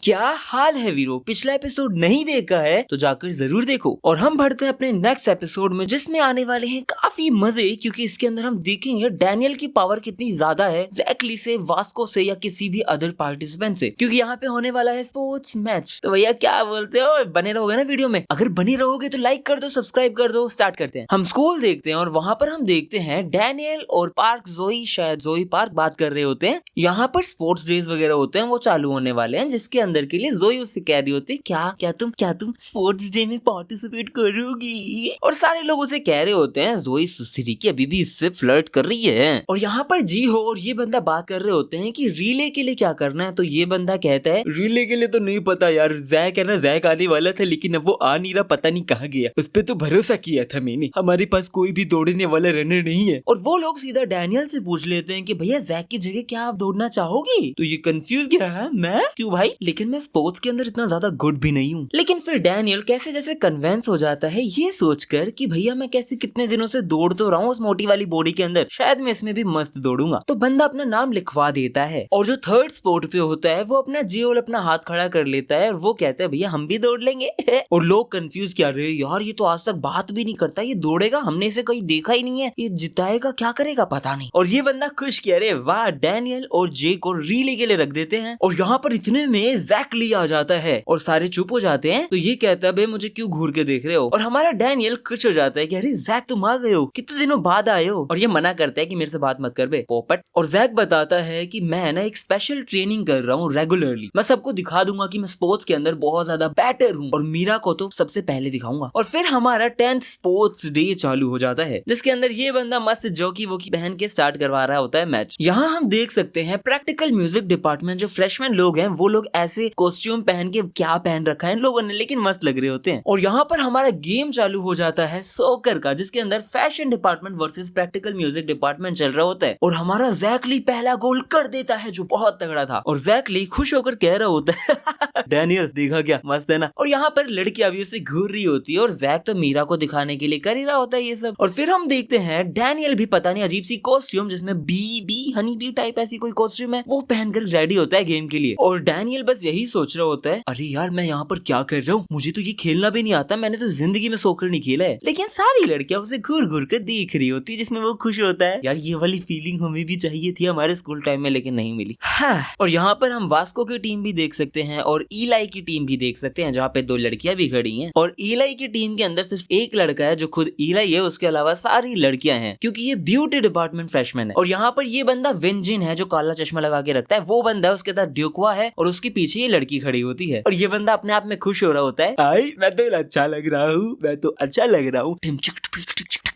क्या हाल है वीरो, पिछला एपिसोड नहीं देखा है तो जाकर जरूर देखो। और हम बढ़ते हैं अपने नेक्स्ट एपिसोड में, जिसमें आने वाले हैं काफी मजे, क्योंकि इसके अंदर हम देखेंगे डैनियल की पावर कितनी ज्यादा है जैक ली से, वास्को से या किसी भी अदर पार्टिसिपेंट से, क्योंकि यहाँ पे होने वाला है स्पोर्ट्स मैच। तो भैया क्या बोलते हो, बने रहोगे ना वीडियो में? अगर बने रहोगे तो लाइक कर दो, सब्सक्राइब कर दो। स्टार्ट करते हैं। हम स्कूल देखते हैं और वहाँ पर हम देखते हैं डैनियल और पार्क जोई, शायद जोई पार्क बात कर रहे होते हैं। यहाँ पर स्पोर्ट्स डेज वगैरह होते हैं, वो चालू होने वाले हैं, जिसके अंदर के लिए जोई उससे कह रही होती है क्या तुम स्पोर्ट्स डे में पार्टिसिपेट करोगी? और सारे लोग उसे कह रहे होते हैं जोई सुसरी की अभी भी इससे फ्लर्ट कर रही है। और यहाँ पर जी हो और ये बंदा बात कर रहे होते हैं कि रिले के लिए क्या करना है। तो ये बंदा कहता है रिले के लिए तो नहीं पता यार, जैक है ना, जैक आने वाला था लेकिन अब वो आ नहीं रहा, पता नहीं कहाँ गया। उस पे तो भरोसा किया था मैंने, हमारे पास कोई भी दौड़ने वाला रनर नहीं है। और वो लोग सीधा डैनियल से पूछ लेते हैं कि भैया जैक की जगह क्या आप दौड़ना चाहोगी? तो ये कंफ्यूज गया है, मैं क्यों भाई, लेकिन मैं स्पोर्ट्स के अंदर इतना ज्यादा गुड भी नहीं हूँ। लेकिन फिर डैनियल कैसे जैसे कन्वेंस हो जाता है ये सोचकर कि भैया मैं कैसे कितने दिनों से दौड़ तो रहा हूँ उस मोटी वाली बॉडी के अंदर, शायद मैं इसमें भी मस्त दौड़ूंगा। तो बंदा अपना नाम लिखवा देता है और जो थर्ड स्पॉट पे होता है वो अपना जीओल अपना हाथ खड़ा कर लेता है और वो कहता है भैया हम भी दौड़ लेंगे। और लोग कंफ्यूज क्या रहे, यार ये तो आज तक बात भी नहीं करता, ये दौड़ेगा, हमने इसे कहीं देखा ही नहीं है, ये जिताएगा क्या करेगा पता नहीं। और ये बंदा खुश किया, अरे वाह, डैनियल और जे को रीले के लिए रख देते हैं। और यहाँ पर इतने में जैक ली आ जाता है और सारे चुप हो जाते हैं। तो ये कहता है भाई मुझे क्यों घूर के देख रहे हो? और हमारा डैनियल खुश हो जाता है कि अरे जैक तुम आ गए हो, कितने दिनों बाद आए हो। और ये मना करता है कि मेरे से बात मत कर बे पोपट। और जैक बताता है कि मैं ना एक स्पेशल ट्रेनिंग कर रहा हूँ रेगुलरली, मैं सबको दिखा दूंगा कि मैं स्पोर्ट्स के अंदर बहुत ज्यादा बेटर हूँ और मीरा को तो सबसे पहले दिखाऊंगा। और फिर हमारा 10th स्पोर्ट्स डे चालू हो जाता है, जिसके अंदर ये बंदा मस्त जोकी वोकी पहन के स्टार्ट करवा रहा होता है मैच। यहाँ हम देख सकते हैं प्रैक्टिकल म्यूजिक डिपार्टमेंट जो फ्रेशमैन लोग हैं वो लोग ऐसे कॉस्ट्यूम पहन के, क्या पहन रखा है इन लोगों ने, लेकिन मस्त लग रहे होते हैं। और यहाँ पर हमारा गेम चालू हो जाता है सॉकर का, जिसके अंदर fashion department versus practical music department चल रहा होता है। और हमारा जैक ली पहला गोल कर देता है जो बहुत तगड़ा था। और जैक ली खुश होकर कह रहा होता है डैनियल देखा क्या, मस्त है ना? और यहाँ पर लड़की अभी उसे घूर रही होती है और जैक तो मीरा को दिखाने के लिए कर ही रहा होता है ये सब। और फिर हम देखते हैं डैनियल भी पता नहीं अजीब सी कॉस्ट्यूम जिसमें बी हनी बी टाइप ऐसी कोई कॉस्ट्यूम है, वो पहनकर रेडी होता है गेम के लिए। और डैनियल बस यही सोच रहा होता है, अरे यार मैं यहाँ पर क्या कर रहा हूँ, मुझे तो ये खेलना भी नहीं आता, मैंने तो जिंदगी में सॉकर नहीं खेला है। लेकिन सारी लड़कियां उसे घूर घूर कर देख रही होती है, जिसमें वो खुश होता है, यार ये वाली फीलिंग हमें भी चाहिए थी हमारे स्कूल टाइम में, लेकिन नहीं मिली। हाँ। और यहाँ पर हम वास्को की टीम भी देख सकते हैं और ईलाई की टीम भी देख सकते हैं, जहाँ पे दो लड़कियां भी खड़ी हैं। और ईलाई की टीम के अंदर सिर्फ एक लड़का है जो खुद ईलाई है, उसके अलावा सारी लड़कियां हैं, क्योंकि ये ब्यूटी डिपार्टमेंट फ्रेशमैन है। और यहाँ पर ये बंदा विंजिन है जो काला चश्मा लगा के रखता है, वो बंदा उसके साथ ड्यूकवा है और उसके पीछे ये लड़की खड़ी होती है। और ये बंदा अपने आप में खुश हो रहा होता है, आई मैं तो अच्छा लग रहा हूँ, मैं तो अच्छा लग रहा हूँ।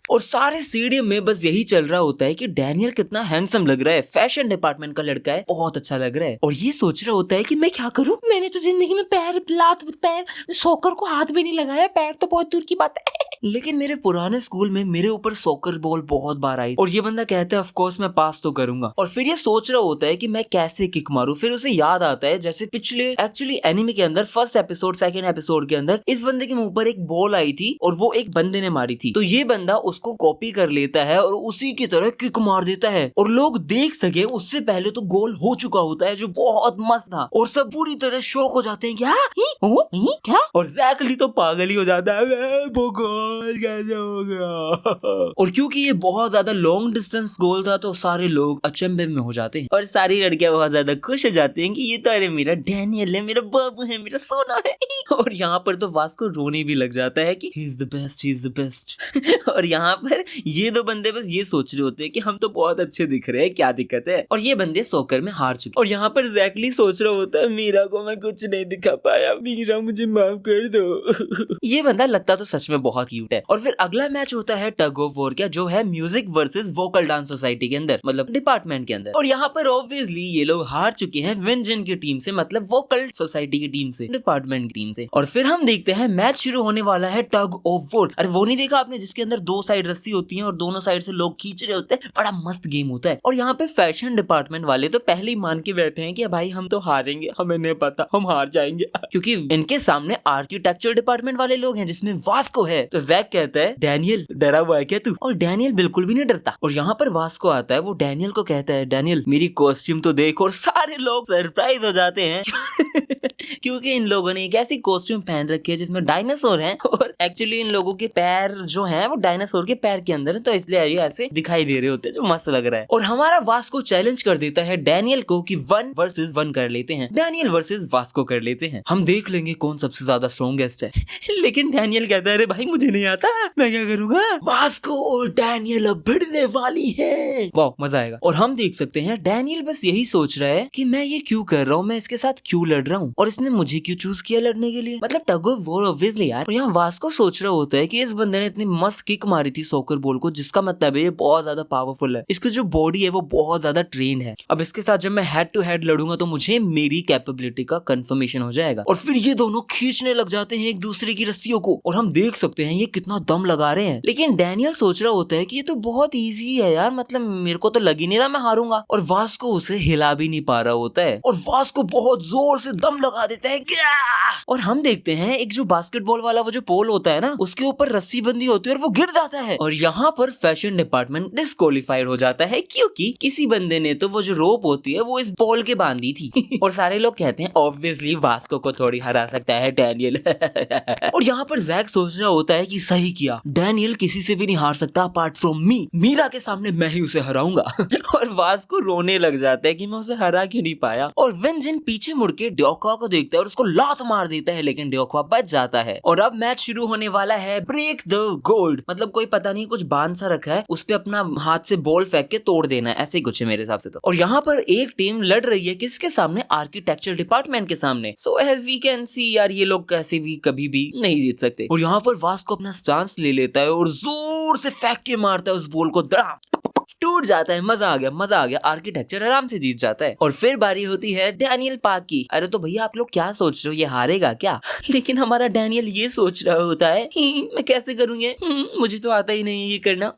और सारे स्टेडियम में बस यही चल रहा होता है कि डैनियल कितना हैंडसम लग रहा है, फैशन डिपार्टमेंट का लड़का है, बहुत अच्छा लग रहा है। और ये सोच रहा होता है कि मैं क्या करूं, मैंने तो जिंदगी में पैर सॉकर को हाथ भी नहीं लगाया, पैर तो बहुत दूर की बात है। लेकिन मेरे पुराने स्कूल में मेरे ऊपर सॉकर बॉल बहुत बार आई। और ये बंदा कहता है ऑफ कोर्स मैं पास तो करूंगा। और फिर ये सोच रहा होता है कि मैं कैसे किक मारूं। फिर उसे याद आता है जैसे पिछले एक्चुअली एनिमे के अंदर फर्स्ट एपिसोड सेकंड एपिसोड के अंदर इस बंदे के मुंह पर एक बॉल आई थी और वो एक बंदे ने मारी थी। तो ये बंदा उसको कॉपी कर लेता है और उसी की तरह किक मार देता है और लोग देख सके उससे पहले तो गोल हो चुका होता है, जो बहुत मस्त था। और सब पूरी तरह शॉक हो जाते हैं, क्या? और जैक ली तो पागल ही हो जाता है, वो गोल कैसे हो गया? और क्योंकि ये बहुत ज्यादा लॉन्ग डिस्टेंस गोल था तो सारे लोग अचंभे में हो जाते हैं और सारी लड़कियां बहुत ज्यादा खुश हो जाती हैं कि ये तो अरे मेरा डैनियल है, मेरा बाबू है, मेरा सोना है। और यहाँ पर तो वास्को रोने भी लग जाता है कि ही इज द बेस्ट। और यहाँ पर ये दो बंदे बस ये सोच रहे होते हैं कि हम तो बहुत अच्छे दिख रहे हैं, क्या दिक्कत है? और ये बंदे सॉकर में हार चुके। और यहाँ पर जैकली सोच रहा होता है मीरा को मैं कुछ नहीं दिखा पाया, मीरा मुझे माफ कर दो। ये बंदा लगता तो सच में बहुत क्यूट है। और फिर अगला मैच होता है टग ऑफ वॉर का, जो है music versus vocal dance society के अंदर, मतलब डिपार्टमेंट के अंदर। और यहाँ पर ऑब्वियसली ये लोग हार चुके हैं विंजन की टीम से, मतलब वोकल सोसाइटी की टीम से, डिपार्टमेंट की टीम से। और फिर हम देखते हैं मैच शुरू होने वाला है टग ऑफ वॉर। अरे वो नहीं देखा आपने जिसके अंदर दो साइड रस्सी होती है और दोनों साइड से लोग खींच रहे होते हैं, बड़ा मस्त गेम होता है। और यहाँ पे फैशन डिपार्टमेंट वाले तो पहले ही मान के बैठे हैं कि भाई हम तो हारेंगे, हमें नहीं पता हम हार जाएंगे, क्योंकि इनके सामने आर्किटेक्चर डिपार्टमेंट वाले लोग हैं जिसमें वास्को है। तो जैक कहता है डैनियल डरा हुआ है क्या तू? और डैनियल बिल्कुल भी नहीं डरता। और यहाँ पर वास्को आता है, वो डैनियल को कहता है डैनियल मेरी कॉस्ट्यूम तो देख। और सारे लोग सरप्राइज हो जाते हैं क्योंकि इन लोगों ने एक ऐसी कॉस्ट्यूम पहन रखी है जिसमें डायनासोर हैं और एक्चुअली इन लोगों के पैर जो हैं वो डायनासोर के पैर के अंदर है, तो इसलिए ये ऐसे दिखाई दे रहे होते हैं, जो मस्त लग रहा है। और हमारा वास्को चैलेंज कर देता है डैनियल को कि 1 वर्सेस 1 कर लेते हैं, डैनियल वर्सेस वास्को कर लेते हैं, हम देख लेंगे कौन सबसे ज्यादा स्ट्रॉन्गेस्ट है। लेकिन डैनियल कहता है अरे भाई मुझे नहीं आता, मैं क्या करूंगा। वास्को और डैनियल अब भिड़ने वाली है, वाह मजा आएगा। और हम देख सकते हैं डैनियल बस यही सोच रहा है कि मैं ये क्यों कर रहा हूँ, मैं इसके साथ क्यों लड़ रहा हूँ और इसने मुझे क्यों चूज किया लड़ने के लिए, मतलब टग ऑफ वॉर ऑब्वियसली यार। और यहाँ वास्को सोच रहा होता है कि इस बंदे ने इतनी मस्त किक मारी थी सॉकर बॉल को, जिसका मतलब है ये बहुत ज्यादा पावरफुल है, इसकी जो बॉडी है वो बहुत ज्यादा ट्रेन्ड है। अब इसके साथ जब मैं हेड टू हेड लड़ूंगा तो मुझे मेरी कैपेबिलिटी का कंफर्मेशन हो जाएगा। और फिर ये दोनों खींचने लग जाते हैं एक दूसरे की रस्सियों को और हम देख सकते हैं ये कितना दम लगा रहे हैं। लेकिन डैनियल सोच रहा होता है कि ये तो बहुत ईजी है यार, मतलब मेरे को तो लग ही नहीं रहा मैं हारूंगा। और वास्को उसे हिला भी नहीं पा रहा होता है और वास्को बहुत जोर से दम लगा देता है। और हम देखते हैं एक जो बास्केटबॉल वाला वो जो पोल होता है ना, उसके ऊपर रस्सी बंदी होती है और वो गिर जाता है। और यहाँ पर फैशन डिपार्टमेंट डिस्क्वालीफाइड हो जाता है क्योंकि किसी बंदे ने तो वो जो रोप होती है वो इस पोल के बांधी थी। और सारे लोग कहते हैं ऑब्वियसली वास्को को थोड़ी हरा सकता है डैनियल। और यहाँ पर जैक सोच रहा होता है कि सही किया, डैनियल किसी से भी नहीं हार सकता अपार्ट फ्रॉम मी, मीरा के सामने मैं ही उसे हराऊंगा। और वास्को रोने लग जाता है कि मैं उसे हरा क्यों नहीं पाया। और विंजिन पीछे मुड़ के ड्योक्वा को देखता है और उसको लात मार देता है, लेकिन ड्योक्वा बच जाता है। और अब मैच शुरू होने वाला है ब्रेक द गोल्ड, मतलब कोई पता नहीं कुछ बांध सा रखा है, उस पे अपना हाथ से बॉल फेंक के तोड़ देना है, ऐसे ही कुछ है मेरे हिसाब से तो। और यहाँ पर एक टीम लड़ रही है किसके सामने, आर्किटेक्चर डिपार्टमेंट के सामने। So as we can see यार ये लोग कैसे भी कभी भी नहीं जीत सकते। और यहाँ पर वास्को अपना स्टांस ले लेता है और जोर से फेंक के मारता है उस बॉल को, धड़ाम टूट जाता है। मजा आ गया, मजा आ गया, आर्किटेक्चर आराम से जीत जाता है। और फिर बारी होती है डैनियल पार्क की। अरे तो भैया आप लोग क्या सोच रहे हो, ये हारेगा क्या? लेकिन हमारा डैनियल ये सोच रहा होता है मैं कैसे करूँ ये, मुझे तो आता ही नहीं है ये करना।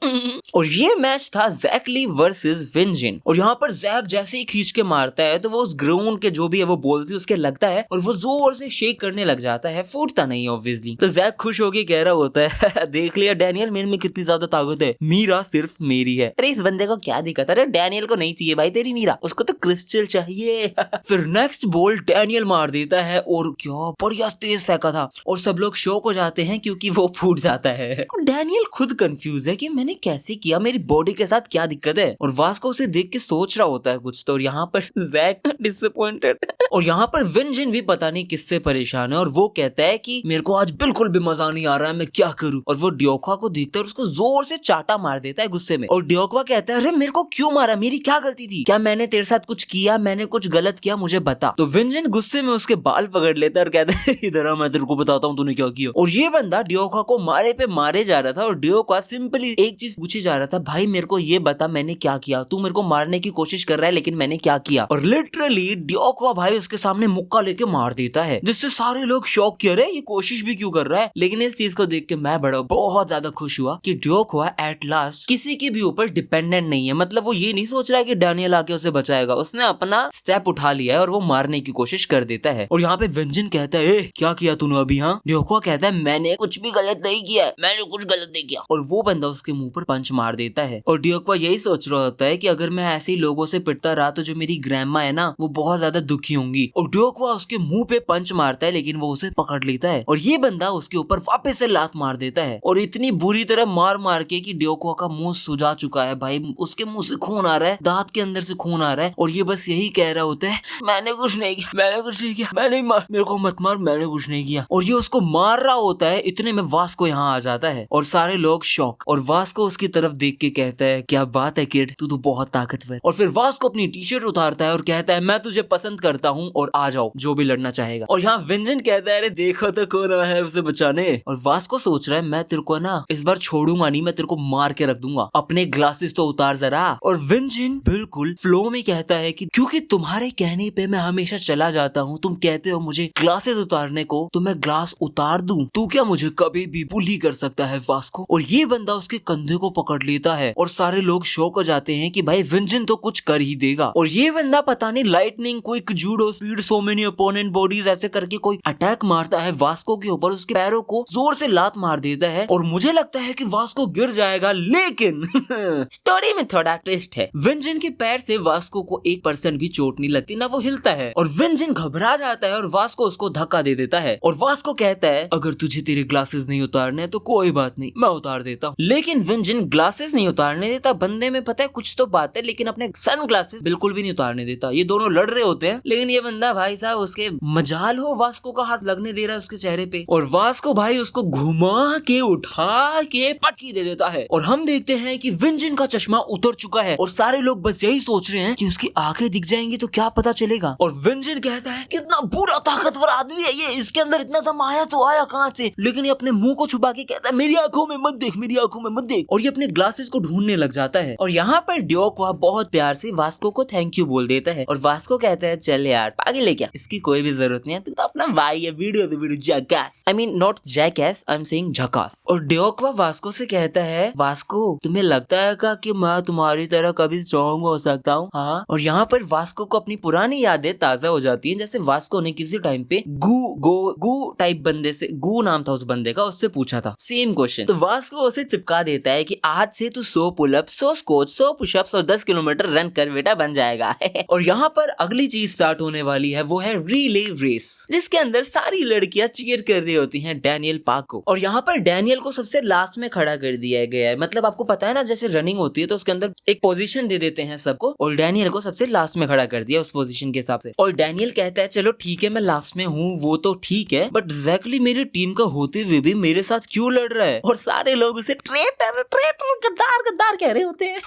और ये मैच था जैकली वर्सेस विंजिन। और यहाँ पर जैक जैसे ही खींच के मारता है तो वो उस ग्राउंड के जो भी है वो बॉल से उसके लगता है और वो जोर से शेक करने लग जाता है, फूटता नहीं ऑब्वियसली। तो जैक खुश होके कह रहा होता है देख लिया डैनियल, मेरे में कितनी ज्यादा ताकत है, मीरा सिर्फ मेरी है। अरे इस बंदे को क्या दिक्कत है, डैनियल को नहीं चाहिए भाई तेरी मीरा, उसको तो क्रिस्टल चाहिए। फिर नेक्स्ट बॉल डैनियल मार देता है और क्या बढ़िया तेज फेंका था और सब लोग शॉक हो जाते हैं क्योंकि वो फूट जाता है। डैनियल खुद कंफ्यूज है कि मैंने कैसे किया, मेरी बॉडी के साथ क्या दिक्कत है। और वास्को उसे देख के सोच रहा होता है कुछ तो। और यहाँ पर जैक डिसअपॉइंटेड और यहाँ पर विंजिन भी पता नहीं किससे परेशान है और वो कहता है कि मेरे को आज बिल्कुल भी मजा नहीं आ रहा है, मैं क्या करूँ। और वो ड्योक्वा को देखता है और उसको जोर से चाटा मार देता है गुस्से में। और ड्योक्वा कहता है अरे मेरे को क्यों मारा, मेरी क्या गलती थी, क्या मैंने तेरे साथ कुछ किया, मैंने कुछ गलत किया, मुझे बता। तो विंजिन गुस्से में उसके बाल पकड़ लेता है और कहता है इधर आ, मैं तेरे को बताता हूँ तूने क्या किया। और ये बंदा ड्योक्वा को मारे पे मारे जा रहा था और ड्योक्वा सिंपली एक चीज पूछे जा रहा था, भाई मेरे को ये बता मैंने क्या किया, तू मेरे को मारने की कोशिश कर रहा है लेकिन मैंने क्या किया। और लिटरली ड्योक्वा भाई उसके सामने मुक्का लेके मार देता है, जिससे सारे लोग शॉक किए, रहे ये कोशिश भी क्यों कर रहा है। लेकिन इस चीज को देख के मैं बहुत ज्यादा खुश हुआ कि ड्योक्वा एट लास्ट किसी के भी ऊपर डिपेंडेंट नहीं है, मतलब वो ये नहीं सोच रहा है कि डैनियल आके उसे बचाएगा, उसने अपना स्टेप उठा लिया है और वो मारने की कोशिश कर देता है। और यहाँ पे विंजिन कहता है ए क्या किया तूने अभी, हाँ? ड्योक्वा कहता है मैंने कुछ भी गलत नहीं किया है, मैंने कुछ गलत नहीं किया। और वो बंदा उसके मुंह पर पंच मार देता है। और ड्योक्वा यही सोच रहा होता है कि अगर मैं ऐसे ही लोगों से पिटता रहा तो जो मेरी ग्रैंडमा है ना वो बहुत ज्यादा दुखी होंगी। और ड्योक्वा उसके मुंह पे पंच मारता है लेकिन वो उसे पकड़ लेता है और ये बंदा उसके ऊपर वापस से लात मार देता है और इतनी बुरी तरह मार मार के कि ड्योक्वा का मुंह सुजा चुका है भाई, उसके मुंह से खून आ रहा है, दांत के अंदर से खून आ रहा है और ये बस यही कह रहा होता है मैंने कुछ नहीं किया, मैंने कुछ नहीं किया, मैंने मार, मेरे को मत मार, मैंने कुछ नहीं किया। और ये उसको मार रहा होता है, इतने में वास्को यहाँ आ जाता है और सारे लोग शॉक। और वास्को उसकी तरफ देख के कहता है क्या बात है किड, तू तो बहुत ताकतवर। और फिर वास्को अपनी टी शर्ट उतारता है और कहता है मैं तुझे पसंद करता हूँ और आ जाओ जो भी लड़ना चाहेगा। और यहाँ विंजिन कहता है अरे देखो तो कौन आया है उसे बचाने। और वास्को सोच रहा है मैं तेरे को ना इस बार छोड़ूंगा नहीं, मैं तेरे को मार के रख दूंगा, अपने ग्लासेस तो उतार जरा। और विंजिन बिल्कुल फ्लो में कहता है कि क्योंकि तुम्हारे कहने पे मैं हमेशा चला जाता हूँ, तुम कहते हो मुझे ग्लासेस उतारने को तो मैं ग्लास उतार दूं, तू क्या मुझे कभी भी बुली कर सकता है वास्को। और ये बंदा उसके कंधे को पकड़ लेता है और सारे लोग शॉक हो जाते हैं कि भाई विंजिन तो कुछ कर ही देगा। और ये बंदा पता नहीं lightning, quick, judo, speed, so many opponent bodies ऐसे करके कोई अटैक मारता है वास्को के ऊपर, उसके पैरों को जोर से लात मार देता है और मुझे लगता है कि वास्को गिर जाएगा। लेकिन स्टोरी स्टोरी में थोड़ा ट्विस्ट है। विंजन के पैर से वास्को को 1% भी चोट नहीं लगती, ना वो हिलता है और विंजन घबरा जाता है और वास्को उसको धक्का दे देता है और वास्को कहता है अगर तुझे तेरे ग्लासेस नहीं उतारने तो कोई बात नहीं, मैं उतार देता हूँ। लेकिन विंजन ग्लासेस नहीं उतारने देता। बंदे में पता है कुछ तो बात है, लेकिन अपने सन ग्लासेस बिल्कुल भी नहीं उतारने देता। ये दोनों लड़ रहे होते हैं, लेकिन ये बंदा भाई साहब उसके मजाल हो वास्को का हाथ लगने दे रहा है उसके चेहरे पे और वास्को भाई उसको घुमा के उठा के पटकी दे देता है। और हम देखते हैं कि विंजन का चश्मा उतर चुका है और सारे लोग बस यही सोच रहे हैं कि उसकी आंखें दिख जाएंगी तो क्या पता चलेगा। और विंजन कहता है कितना बुरा ताकतवर आदमी है ये, इसके अंदर इतना दम आया तो आया कहां से। लेकिन ये अपने मुंह को छुपा के कहता है मेरी आंखों में मत देख, मेरी आंखों में मत देख। और ये अपने ग्लासेस को ढूंढने लग जाता है और यहाँ पर ड्योक्वा बहुत प्यार से वास्को को थैंक यू बोल देता है और वास्को कहता है चल यार पागल है क्या, इसकी कोई भी जरूरत नहीं है, तू तो अपना भाई है, वीडियो तो video jackass, I mean not jackass, I am saying झकास। और ड्योक्वा वास्को से कहता है वास्को तुम्हें लगता है क्या कि मैं तुम्हारी तरह कभी स्ट्रॉन्ग हो सकता हूँ? हाँ। और यहाँ पर वास्को को अपनी पुरानी यादें ताजा हो जाती हैं, जैसे वास्को ने किसी टाइम पे गू टाइप बंदे से, गू नाम था उस बंदे का, उससे पूछा था सेम क्वेश्चन। तो वास्को उसे चिपका देता है कि आज से तू 100 पुलअप, 100 स्क्वाट, 100 पुशअप्स और 10 किलोमीटर रन कर बेटा, बन जाएगा। और यहाँ पर अगली चीज स्टार्ट होने वाली है, वो है रिले रेस, जिसके अंदर सारी लड़कियां चीयर कर रही होती हैं डैनियल पार्क को। और यहाँ पर डैनियल को सबसे लास्ट में खड़ा कर दिया गया है। मतलब आपको पता है ना जैसे रनिंग होती है तो उसके अंदर एक पोजीशन दे देते हैं सबको, और डैनियल को सबसे लास्ट में खड़ा कर दिया उस पोजीशन के हिसाब से। और डैनियल कहता है चलो ठीक है मैं लास्ट में हूँ वो तो ठीक है, बट जैकली मेरी टीम का होते हुए भी मेरे साथ क्यों लड़ रहा है। और सारे लोग उसे ट्रेटर ट्रेटर गद्दार गद्दार कह रहे होते हैं।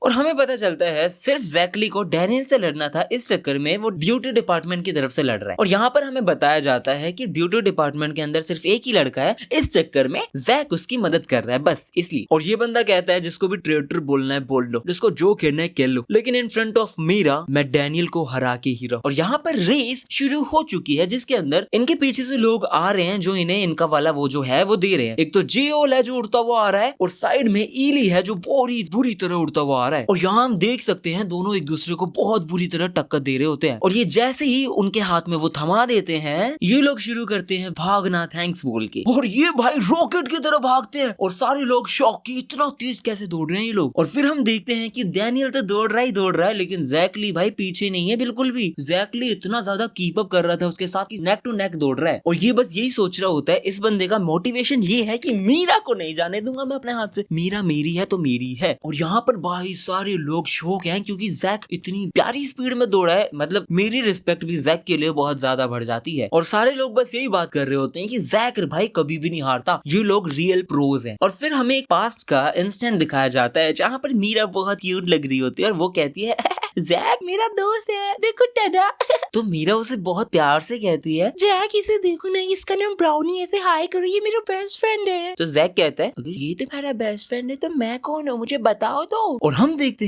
और हमें पता चलता है सिर्फ जैकली को डैनियल से लड़ना था, इस चक्कर में वो ड्यूटी डिपार्टमेंट की तरफ से लड़ रहा है। और यहाँ पर हमें बताया जाता है कि ड्यूटी डिपार्टमेंट के अंदर सिर्फ एक ही लड़का है, इस चक्कर में जैक उसकी मदद कर रहा है बस इसलिए। और ये बंदा कहता है जिसको भी ट्रेटर बोलना है बोल लो, जिसको जो कहना है कह लो, लेकिन इन फ्रंट ऑफ मीरा मैं डैनियल को हरा के ही रहा। और यहाँ पर रेस शुरू हो चुकी है, जिसके अंदर इनके पीछे से लोग आ रहे हैं जो इन्हें इनका वाला वो जो है वो दे रहे हैं। एक तो जेओल है जो उड़ता हुआ आ रहा है और साइड में ईली है जो बुरी तरह उड़ता हुआ आ रहा है। और यहाँ हम देख सकते हैं दोनों एक दूसरे को बहुत बुरी तरह टक्कर दे रहे होते हैं। और ये जैसे ही उनके हाथ में वो थमा देते हैं, ये लोग शुरू करते हैं भागना थैंक्स बोल के। और ये भाई रॉकेट की तरह भागते हैं और सारे लोग शॉक की इतना तेज कैसे दौड़ रहे हैं ये लोग। और फिर हम देखते हैं कि डैनियल तो दौड़ रहा है, लेकिन जैकली भाई पीछे नहीं है बिल्कुल भी। जैकली इतना ज्यादा कीप अप कर रहा था उसके साथ, नेक टू नेक दौड़ रहा है। और ये बस यही सोच रहा होता है, इस बंदे का मोटिवेशन ये है कि मीरा को नहीं जाने दूंगा मैं अपने हाथ से, मीरा मेरी है तो मेरी है। और यहाँ पर भाई सारे लोग शौक हैं क्योंकि जैक इतनी प्यारी स्पीड में दौड़ा है, मतलब मेरी रिस्पेक्ट भी जैक के लिए बहुत ज्यादा बढ़ जाती है। और सारे लोग बस यही बात कर रहे होते हैं कि जैक भाई कभी भी नहीं हारता, ये लोग रियल प्रोज हैं। और फिर हमें एक पास्ट का इंस्टेंट दिखाया जाता है जहाँ पर मीरा बहुत क्यूट लग रही होती है और वो कहती है जैक मेरा दोस्त है देखो टडा। तो मीरा उसे बहुत प्यार से कहती है जैक इसे देखो ना, इसका नाम ब्राउनी, ऐसे हाय करो, ये मेरा बेस्ट फ्रेंड है। तो जैक कहता है अगर ये तुम्हारा बेस्ट फ्रेंड है तो मैं कौन हूँ, मुझे बताओ तो। और हम देखते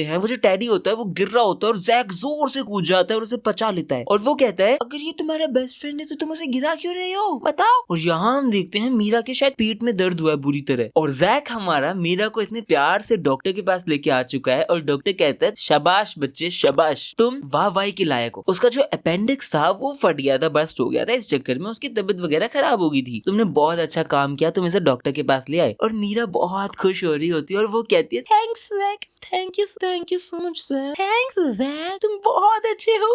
हैं वो जो टेडी होता है वो गिर रहा होता है और जैक जोर से कूद जाता है और उसे पचा लेता है। और वो कहता है अगर ये तुम्हारा बेस्ट फ्रेंड है तो तुम उसे गिरा क्यों रहे हो बताओ। और यहाँ हम देखते हैं मीरा के शायद पीठ में दर्द हुआ है बुरी तरह, और जैक हमारा मीरा को इतने प्यार से डॉक्टर के पास लेके आ चुका है और डॉक्टर कहता है शाबाश बच्चे शाबाश, तुम वाह के लायक हो। उसका जो अपेंडिक्स था वो फट गया था, बस्ट हो गया था, इस चक्कर में उसकी तबीयत वगैरह खराब हो गई थी, तुमने बहुत अच्छा काम किया, तुम इसे डॉक्टर के पास ले आए। और मीरा बहुत खुश हो रही होती है और वो कहती है thanks Jack, thank you so much Jack, thanks Jack, तुम बहुत अच्छे हो।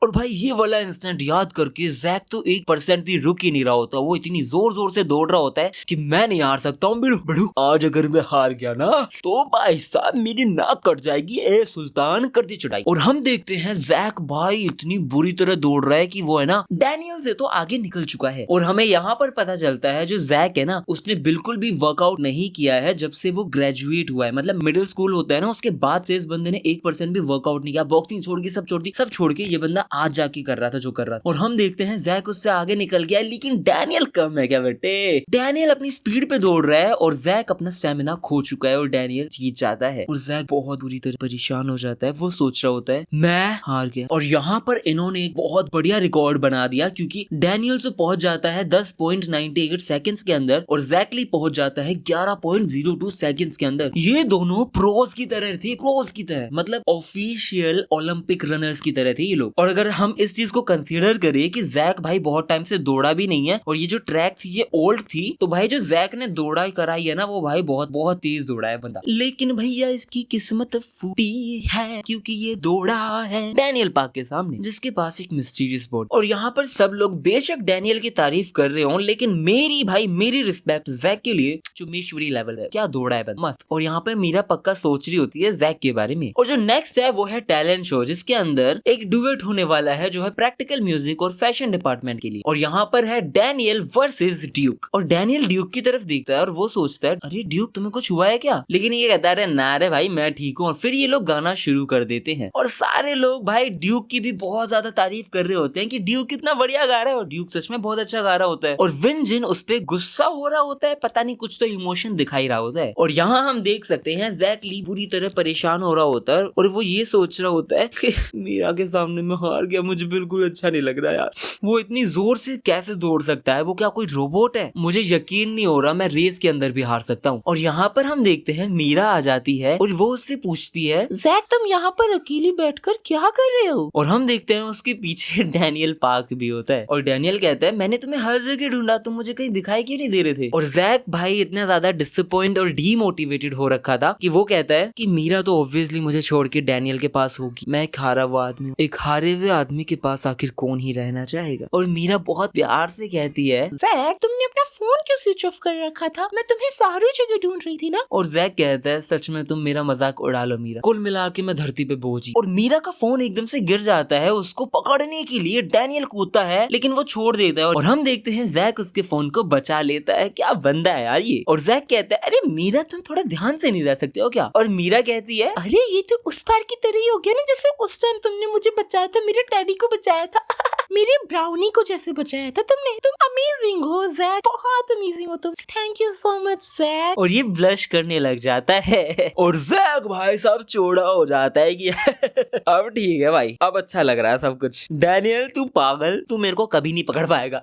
और भाई ये वाला इंस्टेंट याद करके जैक तो 1% भी रुक ही नहीं रहा होता, वो इतनी जोर से दौड़ रहा होता है कि मैं नहीं हार सकता हूँ बिड़ू, आज अगर मैं हार गया ना तो भाई साहब मेरी नाक कट जाएगी, ए सुल्तान कर दी चढ़ाई। और हम देखते हैं जैक भाई इतनी बुरी तरह दौड़ रहा है कि वो है ना डैनियल से तो आगे निकल चुका है। और हमें यहाँ पर पता चलता है जो जैक है ना उसने बिल्कुल भी वर्कआउट नहीं किया है जब से वो ग्रेजुएट हुआ है, मतलब मिडिल स्कूल होता है ना उसके बाद से इस बंदे ने 1% भी वर्कआउट नहीं किया, बॉक्सिंग छोड़ के सब छोड़ के ये बंदा आज जाके कर रहा था जो कर रहा था। और हम देखते हैं जैक उससे आगे निकल गया, लेकिन डैनियल कम है क्या बेटे, डैनियल अपनी स्पीड पे दौड़ रहा है और जैक अपना स्टेमिना खो चुका है और डैनियल जीत जाता है। और जैक बहुत बुरी तरह परेशान हो जाता है, वो सोच रहा होता है मैं हार गया। और यहाँ पर इन्होंने एक बहुत बढ़िया रिकॉर्ड बना दिया क्योंकि डैनियल तो पहुंच जाता है 10.98 सेकंड्स के अंदर और जैकली पहुंच जाता है 11.02 सेकंड्स के अंदर। ये दोनों प्रोज की तरह तरह थे, प्रोज की तरह, मतलब ऑफिशियल ओलंपिक रनर्स की तरह थे ये लोग। और अगर हम इस चीज को कंसीडर करें कि जैक भाई बहुत टाइम से दौड़ा भी नहीं है और ये जो ट्रैक थी ये ओल्ड थी, तो भाई जो जैक ने दौड़ा कराई है ना वो भाई बहुत बहुत तेज दौड़ा है बंदा। लेकिन भैया इसकी किस्मत फूटी है क्योंकि ये दौड़ा है डैनियल पार्क के सामने, जिसके पास एक मिस्टीरियस बोर्ड। और यहाँ पर सब लोग बेशक डैनियल की तारीफ कर रहे हो, लेकिन मेरी रिस्पेक्ट जैक के लिए चुमेश्वरी लेवल है। क्या दौड़ा है बंदा, मस्त। और यहाँ पर मीरा पक्का सोच रही होती है जैक के बारे में। और जो नेक्स्ट है वो है टैलेंट शो, जिसके अंदर एक डुएट होने वाला है जो है प्रैक्टिकल म्यूजिक और फैशन डिपार्टमेंट के लिए। और यहाँ पर है डैनियल वर्सेस ड्यूक। और डैनियल ड्यूक की तरफ देखता है और वो सोचता है अरे ड्यूक तुम्हें कुछ हुआ है क्या, लेकिन ये कहता है ना रे भाई मैं ठीक हूँ। और फिर ये लोग गाना शुरू कर देते हैं और सारे लोग भाई ड्यूक की भी बहुत ज्यादा तारीफ कर रहे होते हैं कि ड्यूक कितना बढ़िया गा रहा है, और ड्यूक सच में बहुत अच्छा गा रहा होता है। और विंजिन उस पे गुस्सा हो रहा होता है, पता नहीं कुछ तो इमोशन दिखाई रहा होता है। और यहाँ हम देख सकते हैं जैक ली पूरी तरह परेशान हो रहा होता है और वो ये सोच रहा होता है कि मीरा के सामने मैं हार गया, मुझे बिल्कुल अच्छा नहीं लग रहा यार, वो इतनी जोर से कैसे दौड़ सकता है, वो क्या कोई रोबोट है, मुझे यकीन नहीं हो रहा मैं रेस के अंदर भी हार सकता हूँ। और यहाँ पर हम देखते हैं मीरा आ जाती है और वो उससे पूछती है जैक तुम यहाँ पर अकेली बैठकर क्या कर रहे हो। और हम देखते हैं उसके पीछे डैनियल पार्क भी होता है और डैनियल कहता है मैंने तुम्हें हर जगह ढूंढा, तुम मुझे कहीं दिखाई क्यों नहीं दे रहे थे। और जैक भाई इतना ज्यादा डिसअपॉइंट और डीमोटिवेटेड हो रखा था कि वो कहता है कि मीरा तो ऑब्वियसली मुझे छोड़ के डैनियल के पास होगी, मैं एक हारा हुआ आदमी हूँ, एक हारे हुए आदमी के पास आखिर कौन ही रहना चाहेगा। और मीरा बहुत प्यार से कहती है जैक तुमने अपना फोन क्यों स्विच ऑफ कर रखा था, मैं तुम्हें सारी जगह ढूंढ रही थी ना। और जैक कहता है सच में तुम मेरा मजाक उड़ा लो मीरा, कुल मिला के मैं धरती पे बोझी। और मीरा का फोन एकदम से गिर जाता है, उसको पकड़ने के लिए डैनियल कूदता है लेकिन वो छोड़ देता है और हम देखते हैं जैक उसके फोन को बचा लेता है। क्या बंदा है यार ये। और जैक कहता है अरे मीरा तुम थोड़ा ध्यान से नहीं रह सकते हो क्या। और मीरा कहती है अरे ये तो उस बार की तरह ही हो गया ना, जैसे उस टाइम तुमने मुझे बचाया था, मेरे डैडी को बचाया था मेरे ब्राउनी को जैसे बचाया था तुमने। तुम अमेजिंग हो जैक, बहुत अमेजिंग हो तुम, thank you so much Jack. और ये ब्लश करने लग जाता है और जैक भाई सब चौड़ा हो जाता है कि अब ठीक है भाई, अब अच्छा लग रहा है सब कुछ। डैनियल तू पागल, तू मेरे को कभी नहीं पकड़ पाएगा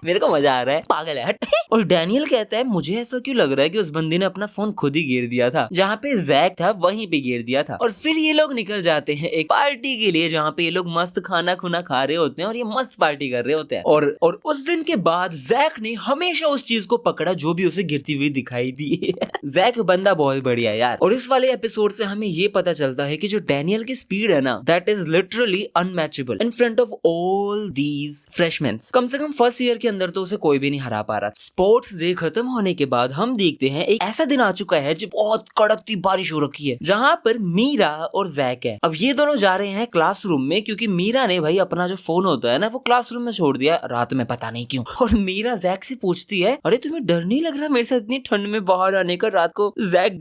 मेरे को मजा आ रहा है, पागल है हट। और डैनियल कहता है मुझे ऐसा क्यों लग रहा है कि उस बंदे ने अपना फोन खुद ही गिर दिया था, जहाँ पे जैक था वहीं पे गिर दिया था। और फिर ये लोग निकल जाते हैं एक पार्टी के लिए जहाँ पे ये लोग मस्त खाना खुना खा रहे होते हैं और ये मस्त पार्टी कर रहे होते हैं। और उस दिन के बाद जैक ने हमेशा उस चीज को पकड़ा जो भी उसे गिरती हुई दिखाई दी जैक बंदा बहुत बढ़िया यार। और इस वाले एपिसोड से हमें ये पता चलता है कि जो डैनियल की स्पीड है ना, that is literally unmatchable in front of all these freshman. कम से कम फर्स्ट ईयर के अंदर तो उसे कोई भी नहीं हरा पा रहा। स्पोर्ट्स डे खत्म होने के बाद हम देखते हैं एक ऐसा दिन आ चुका है जब बहुत कड़कती बारिश हो रखी है, जहाँ पर मीरा और जैक है। अब ये दोनों जा रहे हैं क्लासरूम में क्योंकि मीरा ने भाई अपना जो फोन होता है ना वो क्लासरूम में छोड़ दिया रात में, पता नहीं क्यों। और मीरा जैक से पूछती है अरे तुम्हें डर नहीं लग रहा मेरे साथ इतनी ठंड में बाहर आने का रात को। जैक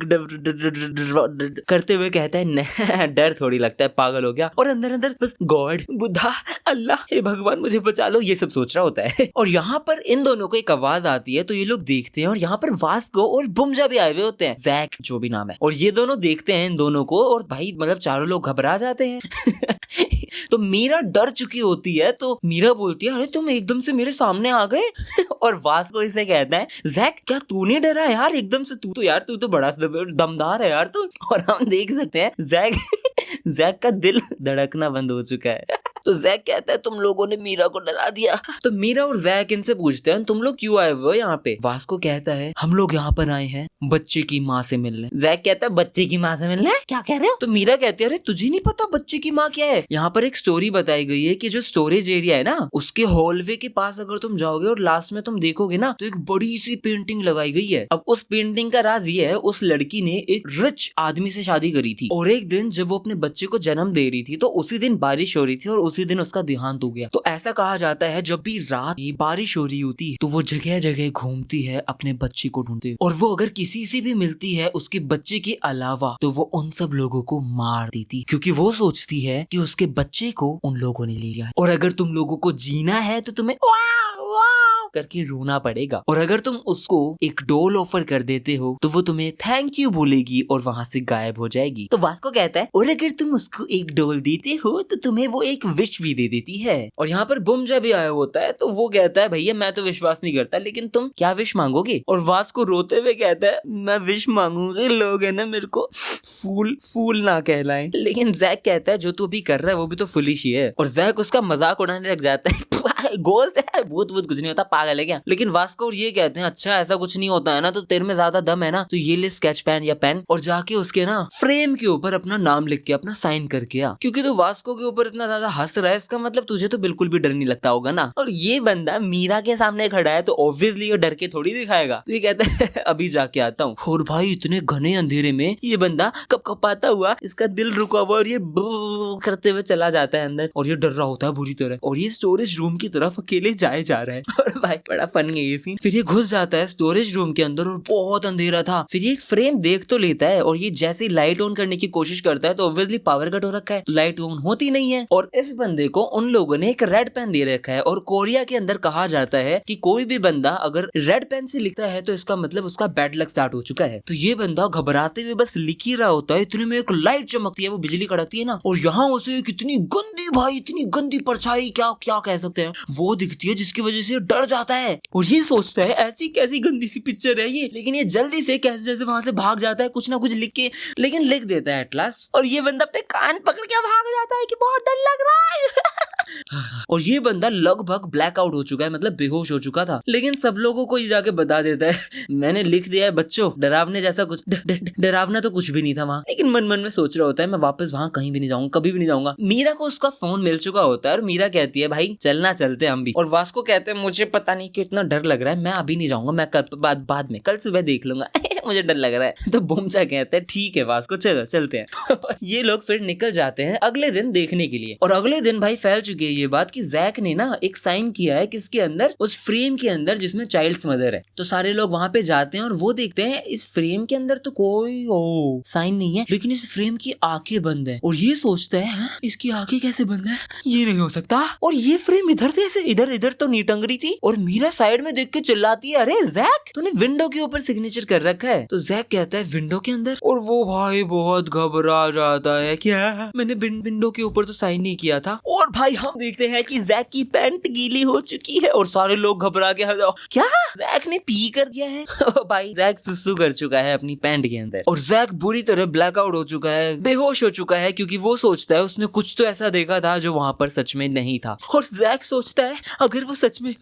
करते हुए कहता है डर थोड़ी लगता है, पागल हो गया। और अंदर अंदर बस गॉड, बुद्धा, अल्लाह, हे भगवान मुझे बचा लो, ये सब सोच रहा होता है। और यहाँ पर इन दोनों को एक आवाज आती है तो ये लोग देखते हैं और यहाँ पर वास्को और बुमजा भी आए हुए होते हैं, जैक जो भी नाम है। और ये दोनों देखते हैं इन दोनों को और भाई मतलब चारों लोग घबरा जाते हैं तो मीरा डर चुकी होती है तो मीरा बोलती है अरे तुम एकदम से मेरे सामने आ गए और वास्को इसे कहता है जैक क्या तूने डरा यार एकदम से, तू तो बड़ा दमदार है यार तू। और हम देख सकते हैं जैक का दिल धड़कना बंद हो चुका है। तो जैक कहता है तुम लोगों ने मीरा को डरा दिया। तो मीरा और जैक इनसे पूछते हैं तुम लोग क्यों आए हुए यहाँ पे। वास्को कहता है हम लोग यहाँ पर आए हैं बच्चे की माँ से मिलने। जैक कहता है बच्चे की माँ से मिलने, क्या कह रहे हो। तो मीरा कहती है अरे तुझे नहीं पता बच्चे की माँ क्या है। यहाँ पर एक स्टोरी बताई गई है कि जो स्टोरेज एरिया है ना उसके हॉलवे के पास अगर तुम जाओगे और लास्ट में तुम देखोगे ना तो एक बड़ी सी पेंटिंग लगाई गई है। अब उस पेंटिंग का राज ये है उस लड़की ने एक रिच आदमी से शादी करी थी और एक दिन जब वो अपने बच्चे को जन्म दे रही थी तो उसी दिन बारिश हो रही थी और उसी दिन उसका देहांत हो गया। तो ऐसा कहा जाता है जब भी रात में बारिश हो रही होती है तो वो जगह जगह घूमती है अपने बच्चे को ढूंढते और वो अगर किसी से भी मिलती है उसके बच्चे के अलावा तो वो उन सब लोगों को मार देती क्योंकि वो सोचती है कि उसके बच्चे को उन लोगों ने ले लिया है। और अगर तुम लोगों को जीना है तो तुम्हें करके रोना पड़ेगा। और अगर तुम उसको एक डॉल ऑफर कर देते हो तो वो तुम्हें थैंक यू बोलेगी और वहां से गायब हो जाएगी। तो वास्को कहता है और अगर तुम उसको एक डॉल देते हो तो तुम्हें वो एक विश भी दे देती है। और यहाँ पर बुमजा भी आया होता है तो वो कहता है भैया मैं तो विश्वास नहीं करता, लेकिन तुम क्या विश मांगोगे? और वास्को रोते हुए कहता है मैं विश मांगूंगा लोग है ना मेरे को फूल ना कहलाएं। लेकिन जैक कहता है जो तू अभी कर रहा है वो भी तो फुलिश ही है। और जैक उसका मजाक उड़ाने लग जाता है गोस्ट है, भूत कुछ नहीं होता, पागल है क्या? लेकिन वास्को और ये कहते हैं अच्छा ऐसा कुछ नहीं होता है ना, तो तेरे में ज्यादा दम है ना, तो ये ले स्केच पेन या पेन और जाके उसके ना फ्रेम के ऊपर अपना नाम लिख के अपना साइन करके आ। क्योंकि तू वास्को के ऊपर इतना ज्यादा हंस रहा है इसका मतलब तुझे तो बिल्कुल भी डर नहीं लगता होगा ना। और ये बंदा मीरा के सामने खड़ा है तो ऑब्वियसली ये डर के थोड़ी दिखाएगा। तो ये कहता है अभी जाके आता हूँ। और भाई इतने घने अंधेरे में ये बंदा कपकपाता हुआ, इसका दिल रुका हुआ और ये करते हुए चला जाता है अंदर और ये डर रहा होता है बुरी तरह। और ये स्टोरेज रूम की तरफ अकेले जाए जा रहा है और भाई बड़ा फन है ये सीन। फिर ये घुस जाता है स्टोरेज रूम के अंदर और बहुत अंधेरा था। फिर ये एक फ्रेम देख तो लेता है और ये जैसे लाइट ऑन करने की कोशिश करता है तो ऑब्वियसली पावर कट हो रखा है, तो लाइट ऑन होती नहीं है। और इस बंदे को उन लोगों ने एक रेड पेन दे रखा है और कोरिया के अंदर कहा जाता है कि कोई भी बंदा अगर रेड पेन से लिखता है तो इसका मतलब उसका बैड लक स्टार्ट हो चुका है। तो ये बंदा घबराते हुए बस लिख ही रहा होता है, इतने में एक लाइट चमकती है, वो बिजली कड़कती है ना, और यहाँ उसे कितनी गंदी भाई इतनी गंदी परछाई क्या कह सकते हैं वो दिखती है, जिसकी वजह से डर जाता है और ये सोचता है ऐसी कैसी गंदी सी पिक्चर है ये। लेकिन ये जल्दी से कैसे जैसे वहां से भाग जाता है कुछ ना कुछ लिख के, लेकिन लिख देता है एट लास्ट। और ये बंदा अपने कान पकड़ के भाग जाता है कि बहुत डर लग रहा है और ये बंदा लगभग ब्लैकआउट हो चुका है, मतलब बेहोश हो चुका था। लेकिन सब लोगों को ये जाके बता देता है मैंने लिख दिया है बच्चों, डरावने जैसा कुछ डरावना तो कुछ भी नहीं था वहाँ। लेकिन मन मन में सोच रहा होता है मैं वापस वहाँ कहीं भी नहीं जाऊंगा, कभी भी नहीं जाऊंगा। मीरा को उसका फोन मिल चुका होता है और मीरा कहती है भाई चलना चलते हम भी। और वास्को कहते हैं मुझे पता नहीं क्यों इतना डर लग रहा है, मैं अभी नहीं जाऊंगा, मैं बाद में कल सुबह देख लूंगा मुझे डर लग रहा है। तो बुमचा कहते हैं ठीक है वास्को चलो चलते हैं ये लोग फिर निकल जाते हैं अगले दिन देखने के लिए। और अगले दिन भाई फैल चुकी है ये बात कि जैक ने ना एक साइन किया है किसके अंदर, उस फ्रेम के अंदर जिसमें चाइल्ड्स मदर है। तो सारे लोग वहां पे जाते हैं और वो देखते हैं इस फ्रेम के अंदर तो कोई साइन नहीं है, लेकिन इस फ्रेम की आंखें बंद है। और ये सोचते हैं इसकी आंखें कैसे बंद है, ये नहीं हो सकता। और ये फ्रेम इधर से ऐसे इधर तो नहीं टंग रही थी। और मीरा साइड में देख के चिल्लाती है अरे जैक तूने विंडो के ऊपर सिग्नेचर कर रखा है। तो जैक कहता है विंडो के अंदर, और वो भाई बहुत घबरा जाता है क्या मैंने विंडो के ऊपर तो साइन नहीं किया था। और भाई हम देखते हैं कि जैक की पैंट गीली हो चुकी है और सारे लोग घबरा के क्या जैक ने पी कर दिया है भाई जैक सुसु कर चुका है अपनी पैंट के अंदर और जैक बुरी तरह ब्लैकआउट हो चुका है, बेहोश हो चुका है, क्योंकि वो सोचता है उसने कुछ तो ऐसा देखा था जो वहां पर सच में नहीं था। और जैक सोचता है अगर वो सच में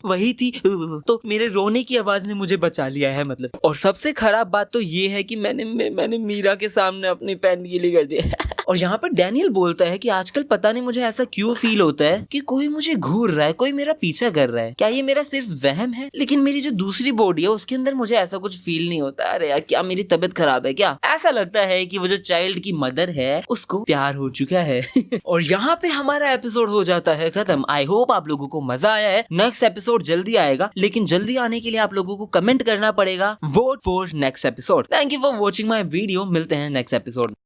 वही थी तो मेरे रोने की आवाज ने मुझे बचा लिया है मतलब। और सबसे खराब बात तो ये है कि मैंने मीरा के सामने अपनी पैंट गीली कर दी और यहाँ पर डैनियल बोलता है कि आजकल पता नहीं मुझे ऐसा क्यों फील होता है कि कोई मुझे घूर रहा है, कोई मेरा पीछा कर रहा है। क्या ये मेरा सिर्फ वहम है? लेकिन मेरी जो दूसरी बॉडी है उसके अंदर मुझे ऐसा कुछ फील नहीं होता। अरे यार क्या मेरी तबीयत खराब है क्या? ऐसा लगता है कि वो जो चाइल्ड की मदर है उसको प्यार हो चुका है और यहाँ पे हमारा एपिसोड हो जाता है खत्म। आई होप आप लोगों को मजा आया है। नेक्स्ट एपिसोड जल्दी आएगा, लेकिन जल्दी आने के लिए आप लोगों को कमेंट करना पड़ेगा vote for next episode. Thank you for watching my video. मिलते हैं नेक्स्ट एपिसोड।